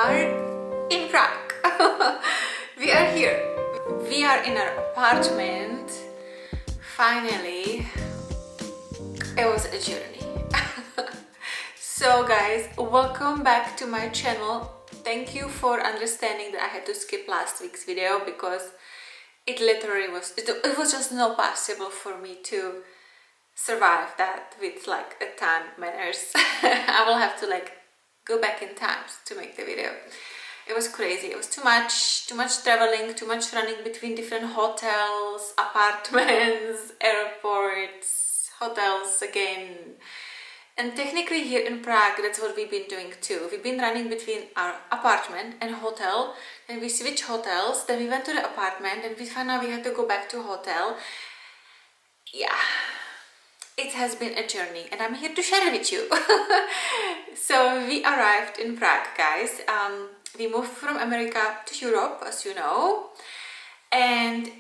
are in Prague. We are here. We are in our apartment. Finally, it was a journey. So guys, welcome back to my channel. Thank you for understanding that I had to skip last week's video because it literally was, it was just not possible for me to survive that with like a time manners. I will have to like go back in times to make the video. It was crazy. It was too much traveling, too much running between different hotels, apartments, airports, hotels again. And technically here in Prague, that's what we've been doing too. We've been running between our apartment and hotel, and we switched hotels, then we went to the apartment, and we found out we had to go back to hotel. Yeah, it has been a journey, and I'm here to share it with you. So we arrived in Prague, guys. We moved from America to Europe, as you know, and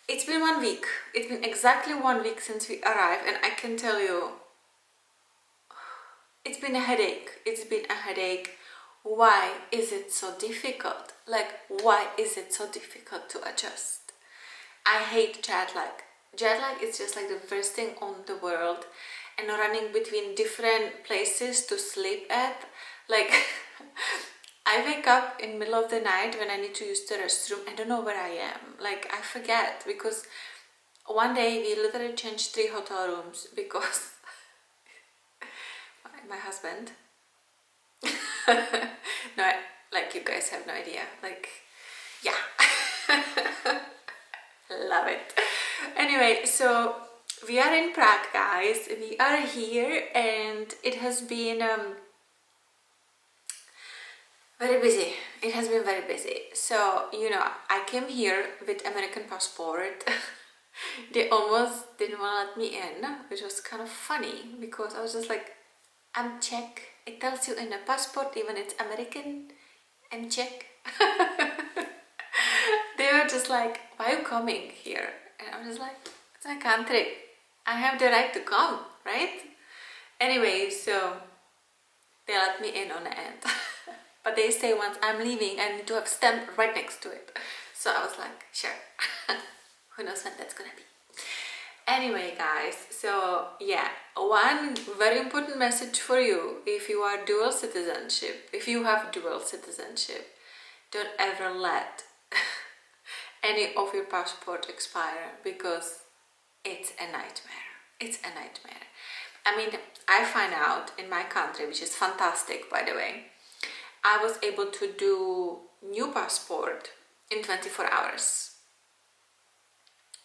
it's been 1 week. It's been exactly 1 week since we arrived, and I can tell you, it's been a headache. It's been a headache. Why is it so difficult? Like, why is it so difficult to adjust? I hate jet lag. Jet lag is just like the worst thing on the world, and running between different places to sleep at. Like, I wake up in the middle of the night when I need to use the restroom. I don't know where I am. Like, I forget, because one day we literally changed 3 hotel rooms because my husband no, like, you guys have no idea, like, yeah. Love it. Anyway, so we are in Prague, guys. We are here, and it has been very busy. It has been very busy. So, you know, I came here with American passport. They almost didn't want to let me in, which was kind of funny because I was just like, I'm Czech. It tells you in the passport, even it's American, I'm Czech. They were just like, why are you coming here? And I was just like, it's my country. I have the right to come, right? Anyway, so they let me in on the end. But they say once I'm leaving, I need to have stamp right next to it. So I was like, sure. Who knows when that's gonna be. Anyway, guys, so yeah, one very important message for you: if you are dual citizenship, if you have dual citizenship, don't ever let any of your passport expire, because it's a nightmare. It's a nightmare. I mean, I find out in my country, which is fantastic, by the way, I was able to do new passport in 24 hours.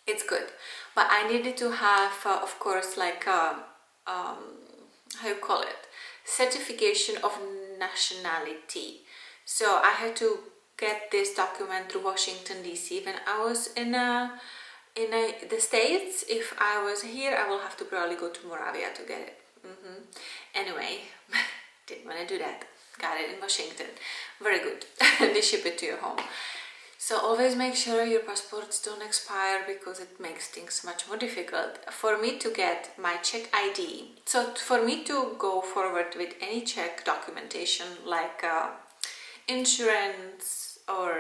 It's good, but I needed to have, of course, like how you call it, certification of nationality. So I had to get this document through Washington DC when I was in the States. If I was here, I will have to probably go to Moravia to get it. Anyway, didn't want to do that. Got it in Washington. Very good. They ship it to your home. So always make sure your passports don't expire, because it makes things much more difficult. For me to get my Czech ID, so for me to go forward with any Czech documentation like insurance or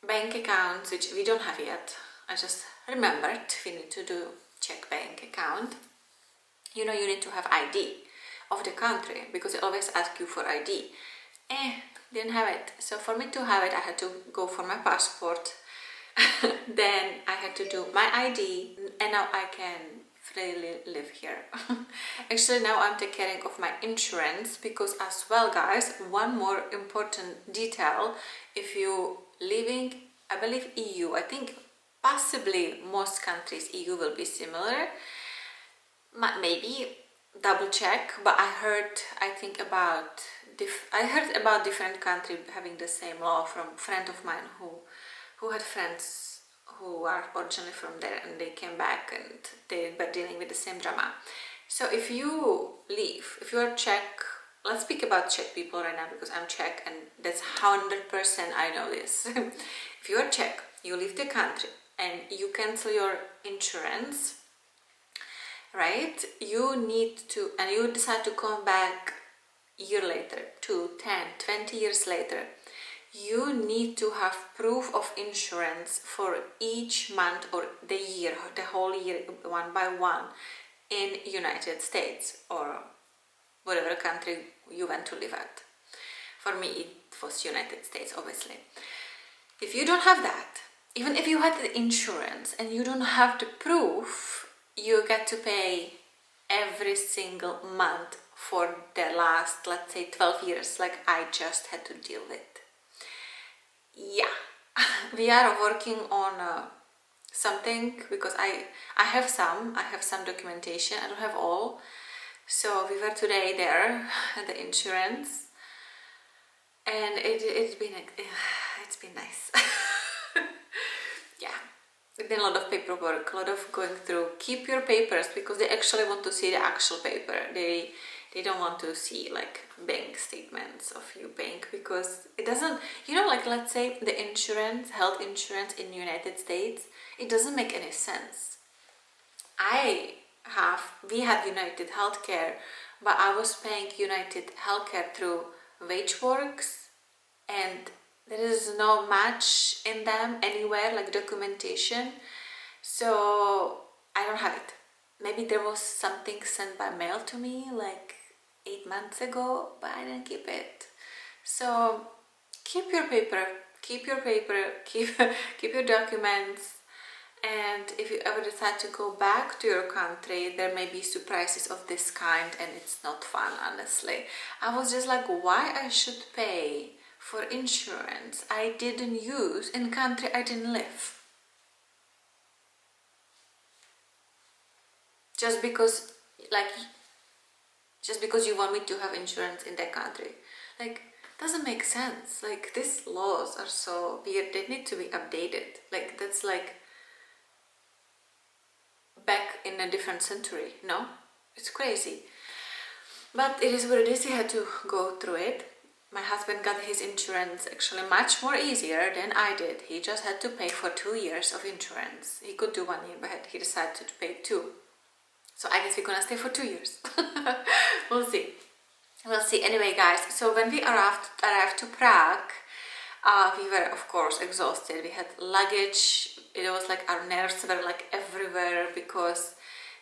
bank accounts, which we don't have yet, I just remembered we need to do Czech bank account. You know, you need to have ID of the country, because they always ask you for ID. Didn't have it. So for me to have it, I had to go for my passport. Then I had to do my ID, and now I can freely live here. Actually, now I'm taking care of my insurance, because as well, guys, one more important detail: if you living, I believe EU, I think possibly most countries EU will be similar. Maybe double check, but I heard about different countries having the same law from a friend of mine who had friends who are originally from there, and they came back and they were dealing with the same drama. So if you leave, if you are Czech, let's speak about Czech people right now, because I'm Czech and that's 100% I know this. If you are Czech, you leave the country and you cancel your insurance, right? You need to, and you decide to come back year later, 2, 10, 20 years later, you need to have proof of insurance for each month or the year, the whole year, one by one, in United States or whatever country you want to live at. For me, it was United States, obviously. If you don't have that, even if you had the insurance and you don't have the proof, you get to pay every single month for the last, let's say, 12 years, like I just had to deal with. Yeah, we are working on something, because I have some documentation. I don't have all. So we were today there at the insurance, and it's been nice. Yeah, it's been a lot of paperwork, a lot of going through. Keep your papers, because they actually want to see the actual paper. They don't want to see like bank statements of you paying, because it doesn't, like let's say the insurance, health insurance in the United States, it doesn't make any sense. We had United Healthcare, but I was paying United Healthcare through WageWorks, and there is no match in them anywhere, like documentation, so I don't have it. Maybe there was something sent by mail to me like 8 months ago, but I didn't keep it. So keep your paper, keep your documents. And if you ever decide to go back to your country, there may be surprises of this kind, and it's not fun, honestly. I was just like, why I should pay for insurance I didn't use in country I didn't live? Just because you want me to have insurance in that country. Like, doesn't make sense. Like, these laws are so weird, they need to be updated. Like, that's like back in a different century, no? It's crazy. But it is what it is. He had to go through it. My husband got his insurance actually much more easier than I did. He just had to pay for 2 years of insurance. He could do 1 year, but he decided to pay 2. So I guess we're gonna stay for 2 years. We'll see. Anyway, guys, so when we arrived to Prague, we were of course exhausted. We had luggage. It was like our nerves were like everywhere, because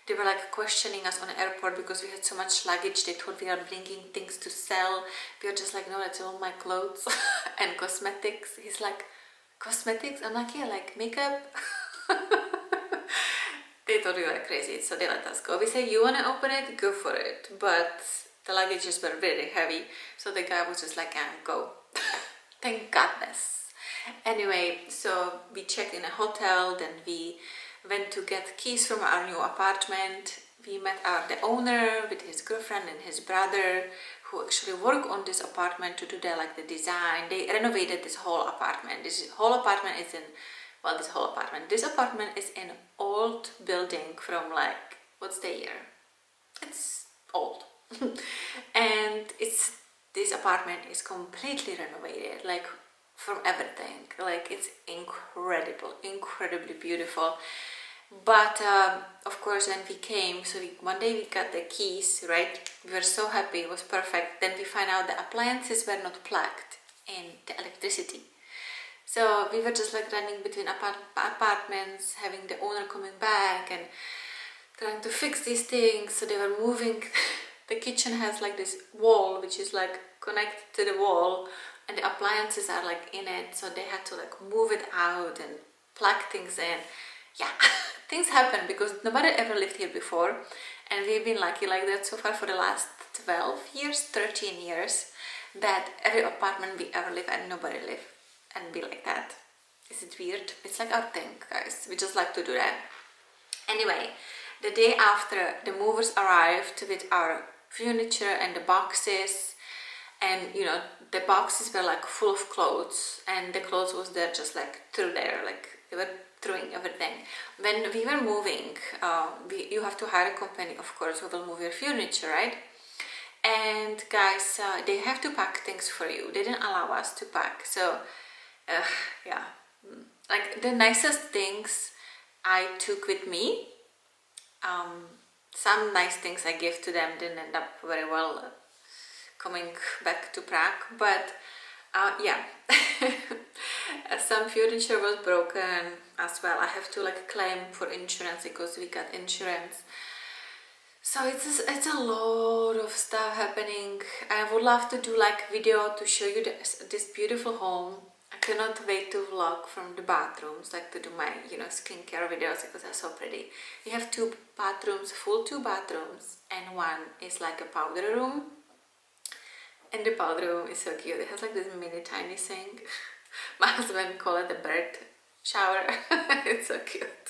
they were like questioning us on the airport because we had so much luggage. They thought we are bringing things to sell. We were just like, no, that's all my clothes and cosmetics. He's like, cosmetics? I'm like, yeah, like makeup. They thought we were crazy, so they let us go. We said, you want to open it? Go for it. But the luggages were very heavy, so the guy was just like, go. Thank goodness. Anyway, so we checked in a hotel, then we went to get keys from our new apartment. We met the owner with his girlfriend and his brother, who actually work on this apartment to do the design. They renovated this whole apartment. This apartment is an old building from like, what's the year? It's old. And this apartment is completely renovated, like from everything. Like, it's incredibly beautiful. But of course, when we came, so one day we got the keys, right? We were so happy, it was perfect. Then we find out the appliances were not plugged in the electricity. So we were just like running between apartments, having the owner coming back and trying to fix these things. So they were moving. The kitchen has like this wall which is like connected to the wall, and the appliances are like in it, so they had to like move it out and plug things in. Yeah, things happen because nobody ever lived here before, and we've been lucky like that so far for the last 12 years, 13 years, that every apartment we ever live and nobody live and be like that. Is it weird? It's like our thing, guys. We just like to do that. Anyway, the day after, the movers arrived with our furniture and the boxes, and the boxes were like full of clothes, and the clothes was there just like through there, like they were throwing everything. When we were moving, you have to hire a company, of course, who will move your furniture, right? And guys, they have to pack things for you. They didn't allow us to pack. So yeah, like the nicest things I took with me. Some nice things I gave to them didn't end up very well coming back to Prague, but yeah. Some furniture was broken as well. I have to like claim for insurance because we got insurance. So it's a lot of stuff happening. I would love to do like video to show you this beautiful home. I cannot wait to vlog from the bathrooms, like to do my skincare videos because they're so pretty. We have 2 bathrooms, full 2 bathrooms, and one is like a powder room. And the powder room is so cute. It has like this mini tiny sink. My husband called it a bird shower. It's so cute.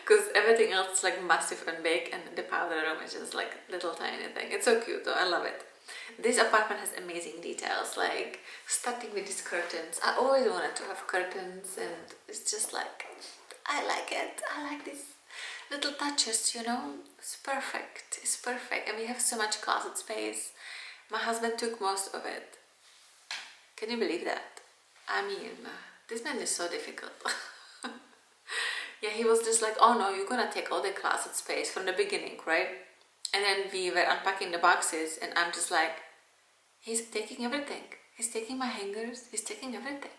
Because everything else is like massive and big, and the powder room is just like little tiny thing. It's so cute though, I love it. This apartment has amazing details, like starting with these curtains. I always wanted to have curtains, and it's just like, I like it. I like these little touches, It's perfect. It's perfect. And we have so much closet space. My husband took most of it. Can you believe that? I mean, this man is so difficult. Yeah, he was just like, oh no, you're gonna take all the closet space from the beginning, right? And then we were unpacking the boxes, and I'm just like, he's taking everything. He's taking my hangers, he's taking everything.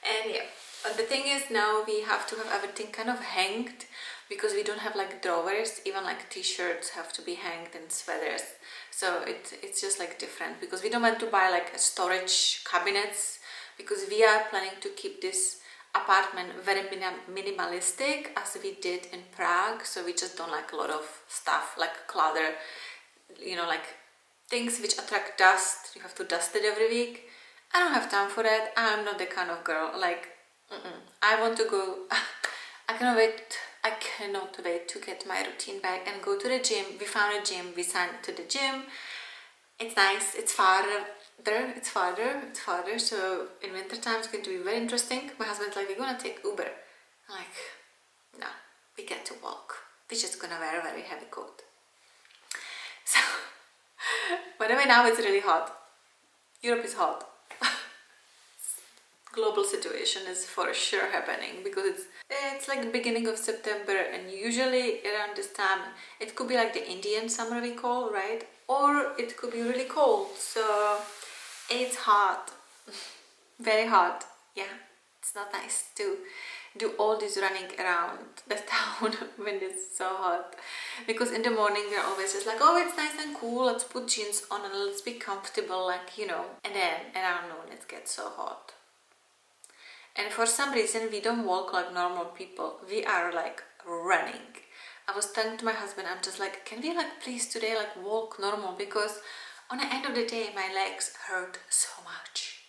And yeah, but the thing is, now we have to have everything kind of hanged, because we don't have like drawers. Even like t-shirts have to be hanged, and sweaters. So it's just like different, because we don't want to buy like a storage cabinets, because we are planning to keep this apartment very minimalistic as we did in Prague. So we just don't like a lot of stuff like clutter, like things which attract dust. You have to dust it every week. I don't have time for that. I'm not the kind of girl like I want to go. I cannot wait to get my routine back and go to the gym. We found a gym, we signed to the gym. It's nice, it's farther, so in winter time it's going to be very interesting. My husband's like, we're gonna take Uber. I'm like, no, we get to walk. We're just gonna wear a very heavy coat. So, by the way, now it's really hot. Europe is hot. Global situation is for sure happening, because it's like the beginning of September, and usually around this time it could be like the Indian summer we call, right? Or it could be really cold. So it's hot, very hot. Yeah, it's not nice to do all this running around the town when it's so hot, because in the morning we're always just like, oh, it's nice and cool, let's put jeans on and let's be comfortable, like, and then around noon it gets so hot. And for some reason we don't walk like normal people, we are like running. I was telling to my husband, I'm just like, can we like please today like walk normal, because on the end of the day my legs hurt so much.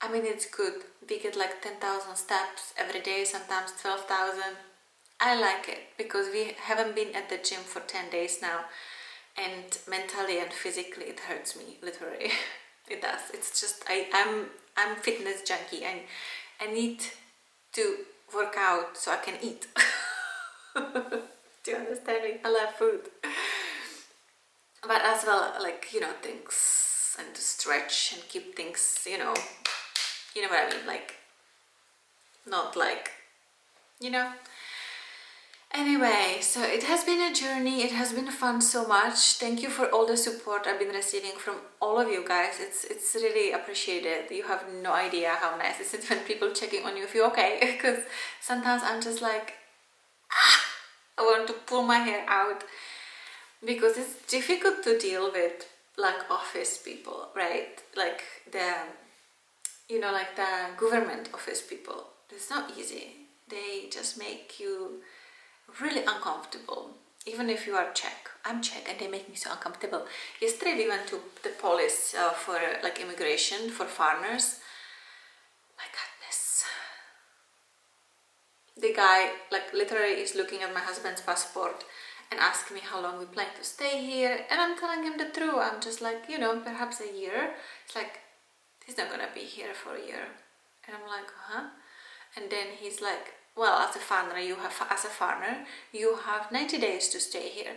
I mean, it's good, we get like 10,000 steps every day, sometimes 12,000. I like it, because we haven't been at the gym for 10 days now, and mentally and physically it hurts me, literally. It does. It's just I'm fitness junkie, and I need to work out so I can eat. Do you understand me? I love food. But as well, like, things, and to stretch and keep things, you know what I mean, like, not like, Anyway, so it has been a journey, it has been fun so much. Thank you for all the support I've been receiving from all of you guys. It's really appreciated. You have no idea how nice it is when people checking on you if you're okay, because sometimes I'm just like, I want to pull my hair out, because it's difficult to deal with like office people, right? Like the like the government office people. It's not easy. They just make you really uncomfortable, even if you are Czech. I'm Czech and they make me so uncomfortable. Yesterday we went to the police for like immigration for foreigners. My goodness, the guy like literally is looking at my husband's passport and asking me how long we plan to stay here, and I'm telling him the truth. I'm just like, perhaps a year. It's like, he's not gonna be here for a year. And I'm like, huh? And then he's like, well, as a foreigner, you have 90 days to stay here.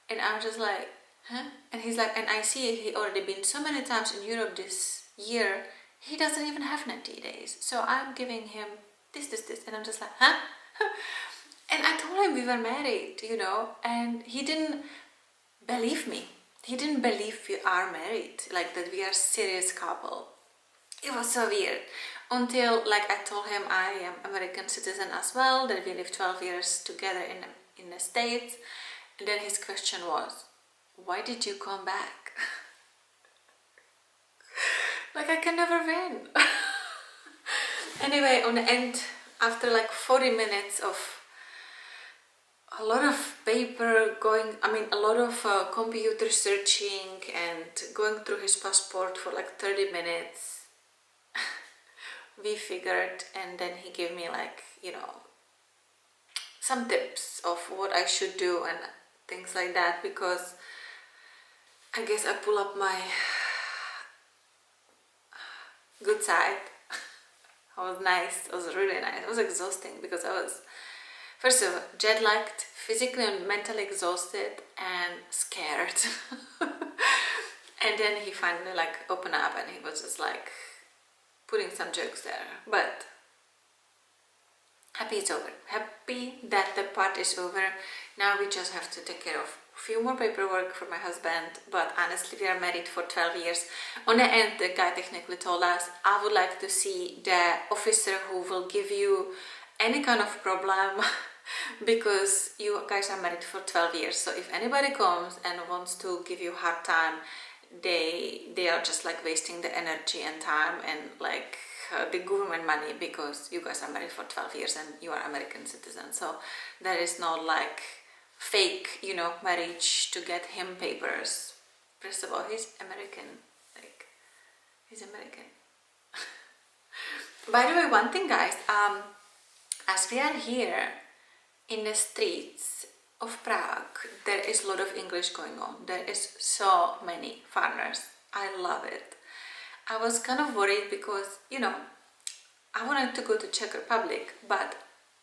And I'm just like, huh? And he's like, and I see he already been so many times in Europe this year, he doesn't even have 90 days. So I'm giving him this. And I'm just like, huh? And I told him we were married, and he didn't believe me. he didn't believe we are married, like that we are serious couple. It was so weird until like I told him I am American citizen as well, that we lived 12 years together in the States, and then his question was, why did you come back? Like I can never win. Anyway, on the end, after like 40 minutes of a lot of paper going, a lot of computer searching and going through his passport for like 30 minutes, we figured, and then he gave me like, some tips of what I should do and things like that, because I guess I pull up my good side. I was nice, it was really nice. It was exhausting because I was, first of all, jet lagged, physically and mentally exhausted and scared. And then he finally like opened up and he was just like putting some jokes there. But happy it's over. Happy that the part is over. Now we just have to take care of a few more paperwork for my husband. But honestly, we are married for 12 years. On the end, the guy technically told us, I would like to see the officer who will give you any kind of problem because you guys are married for 12 years. So if anybody comes and wants to give you a hard time, they are just like wasting the energy and time and like the government money, because you guys are married for 12 years and you are American citizens. So there is no like fake, marriage to get him papers. First of all, he's American. Like, he's American. By the way, one thing, guys, as we are here in the streets of Prague, there is a lot of English going on. There is so many foreigners. I love it. I was kind of worried because, I wanted to go to Czech Republic, but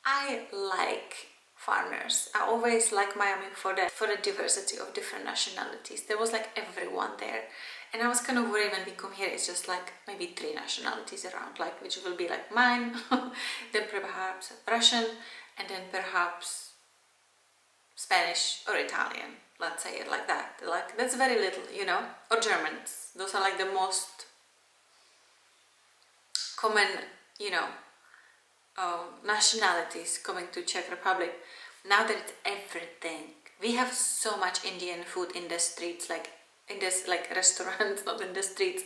I like foreigners. I always like Miami for the diversity of different nationalities. There was like everyone there. And I was kind of worried when we come here, it's just like maybe 3 nationalities around, like which will be like mine, then perhaps Russian, and then perhaps Spanish or Italian, let's say it like that. Like that's very little, or Germans. Those are like the most common, nationalities coming to Czech Republic. Now that it's everything, we have so much Indian food in the streets, like in this like restaurants, not in the streets.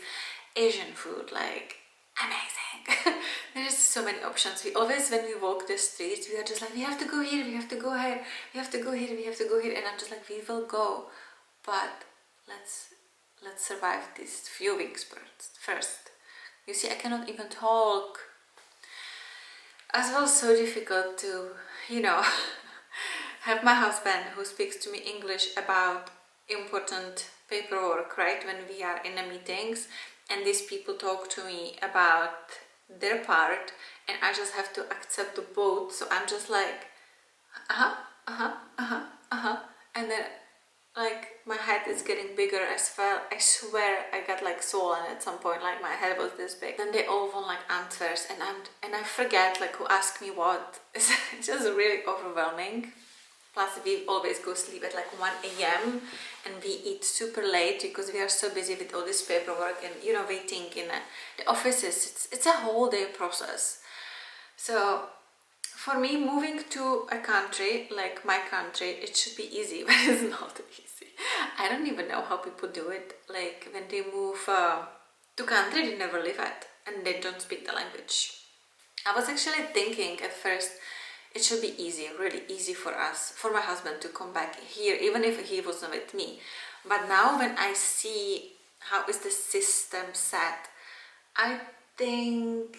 Asian food, like amazing. There is so many options. We always, when we walk the streets, we are just like, we have to go here, we have to go here, we have to go here, we have to go here, and I'm just like, we will go, but let's survive these few weeks first. You see, I cannot even talk. As well, so difficult to, have my husband who speaks to me English about important paperwork, right? When we are in the meetings and these people talk to me about their part and I just have to accept the both. So I'm just like, and then like my head is getting bigger as well. I swear I got like swollen at some point, like my head was this big. Then they all want like answers and I forget like who asked me what. It's just really overwhelming. Plus we always go sleep at like 1 a.m. and we eat super late because we are so busy with all this paperwork and waiting in the offices. It's a whole day process. So for me, moving to a country like my country, it should be easy, but it's not easy. I don't even know how people do it. Like when they move to country they never live at and they don't speak the language. I was actually thinking at first it should be easy, really easy for us, for my husband to come back here, even if he wasn't with me. But now when I see how is the system set, I think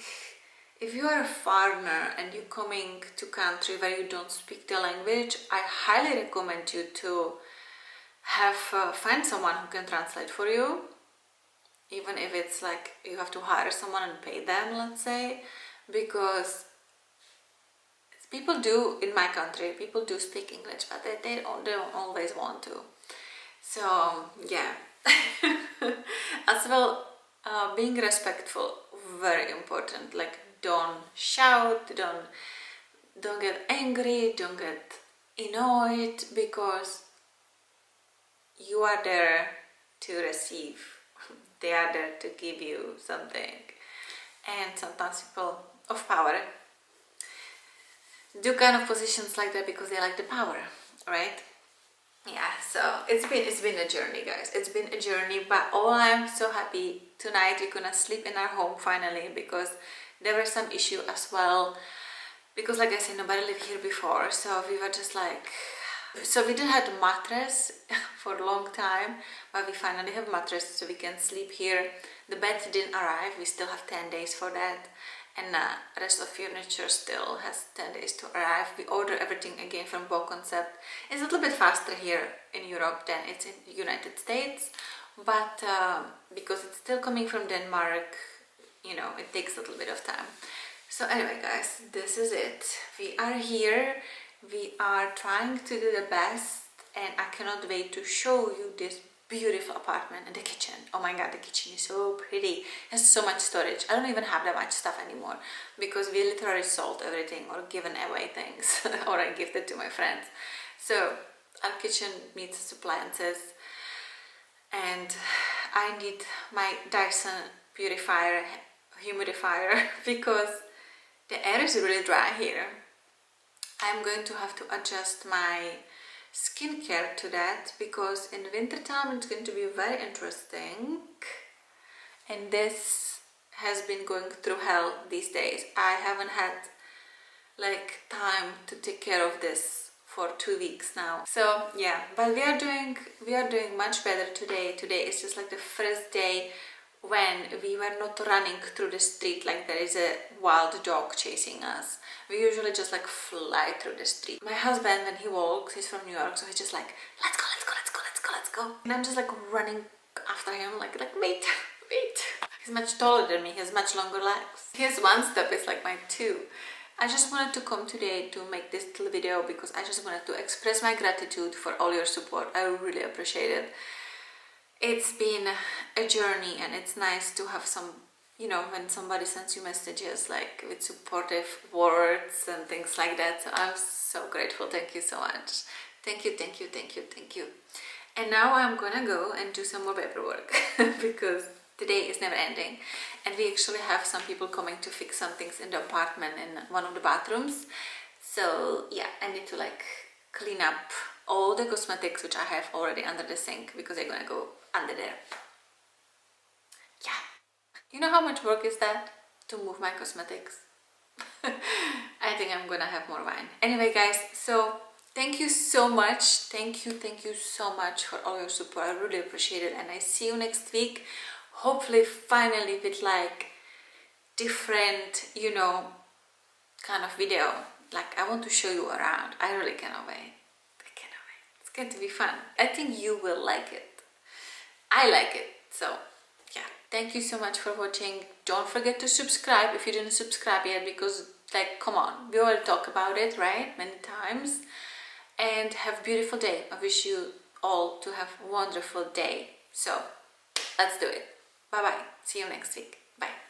if you are a foreigner and you're coming to country where you don't speak the language, I highly recommend you to find someone who can translate for you, even if it's like you have to hire someone and pay them, let's say, because people do, in my country, people do speak English, but they don't always want to. So, yeah. As well, being respectful, very important. Like, don't shout, don't get angry, don't get annoyed, because you are there to receive. They are there to give you something. And sometimes people of power do kind of positions like that because they like the power, right? Yeah, so it's been a journey, guys. It's been a journey, but I'm so happy tonight we're gonna sleep in our home finally, because there were some issue as well, because like I said, nobody lived here before, so we were just like, so we didn't have a mattress for a long time, but we finally have mattress so we can sleep here. The bed didn't arrive, we still have 10 days for that, and rest of furniture still has 10 days to arrive. We order everything again from Bo Concept. It's a little bit faster here in Europe than it's in the United States, but because it's still coming from Denmark, you know, it takes a little bit of time. So anyway, guys, this is it. We are here. We are trying to do the best, and I cannot wait to show you this beautiful apartment and the kitchen. Oh my god, the kitchen is so pretty. It has so much storage. I don't even have that much stuff anymore because we literally sold everything or given away things or I gifted to my friends. So our kitchen needs appliances, and I need my Dyson purifier, humidifier, because the air is really dry here. I'm going to have to adjust my skincare to that, because in winter time it's going to be very interesting, and this has been going through hell these days. I haven't had like time to take care of this for 2 weeks now. So yeah, but we are doing much better today. Today is just like the first day when we were not running through the street like there is a wild dog chasing us. We usually just like fly through the street. My husband, when he walks, he's from New York, so he's just like, let's go, let's go, let's go, let's go, let's go. And I'm just like running after him, like wait, wait. He's much taller than me, he has much longer legs. His one step is like my two. I just wanted to come today to make this little video because I just wanted to express my gratitude for all your support. I really appreciate it. It's been a journey, and it's nice to have some, you know, when somebody sends you messages like with supportive words and things like that. So I'm so grateful. Thank you so much. Thank you, thank you, thank you, thank you. And now I'm gonna go and do some more paperwork because today is never ending, and we actually have some people coming to fix some things in the apartment in one of the bathrooms. So yeah, I need to like clean up all the cosmetics which I have already under the sink, because they're gonna go under there. Yeah, you know how much work is that to move my cosmetics? I think I'm gonna have more wine. Anyway, guys, so thank you so much. Thank you so much for all your support. I really appreciate it, and I see you next week. Hopefully, finally with like different, you know, kind of video. Like I want to show you around. I really cannot wait. I cannot wait. It's going to be fun. I think you will like it. I like it. So yeah, thank you so much for watching. Don't forget to subscribe if you didn't subscribe yet, because like, come on, we all talk about it, right, many times. And have a beautiful day. I wish you all to have a wonderful day. So let's do it. Bye bye. See you next week. Bye.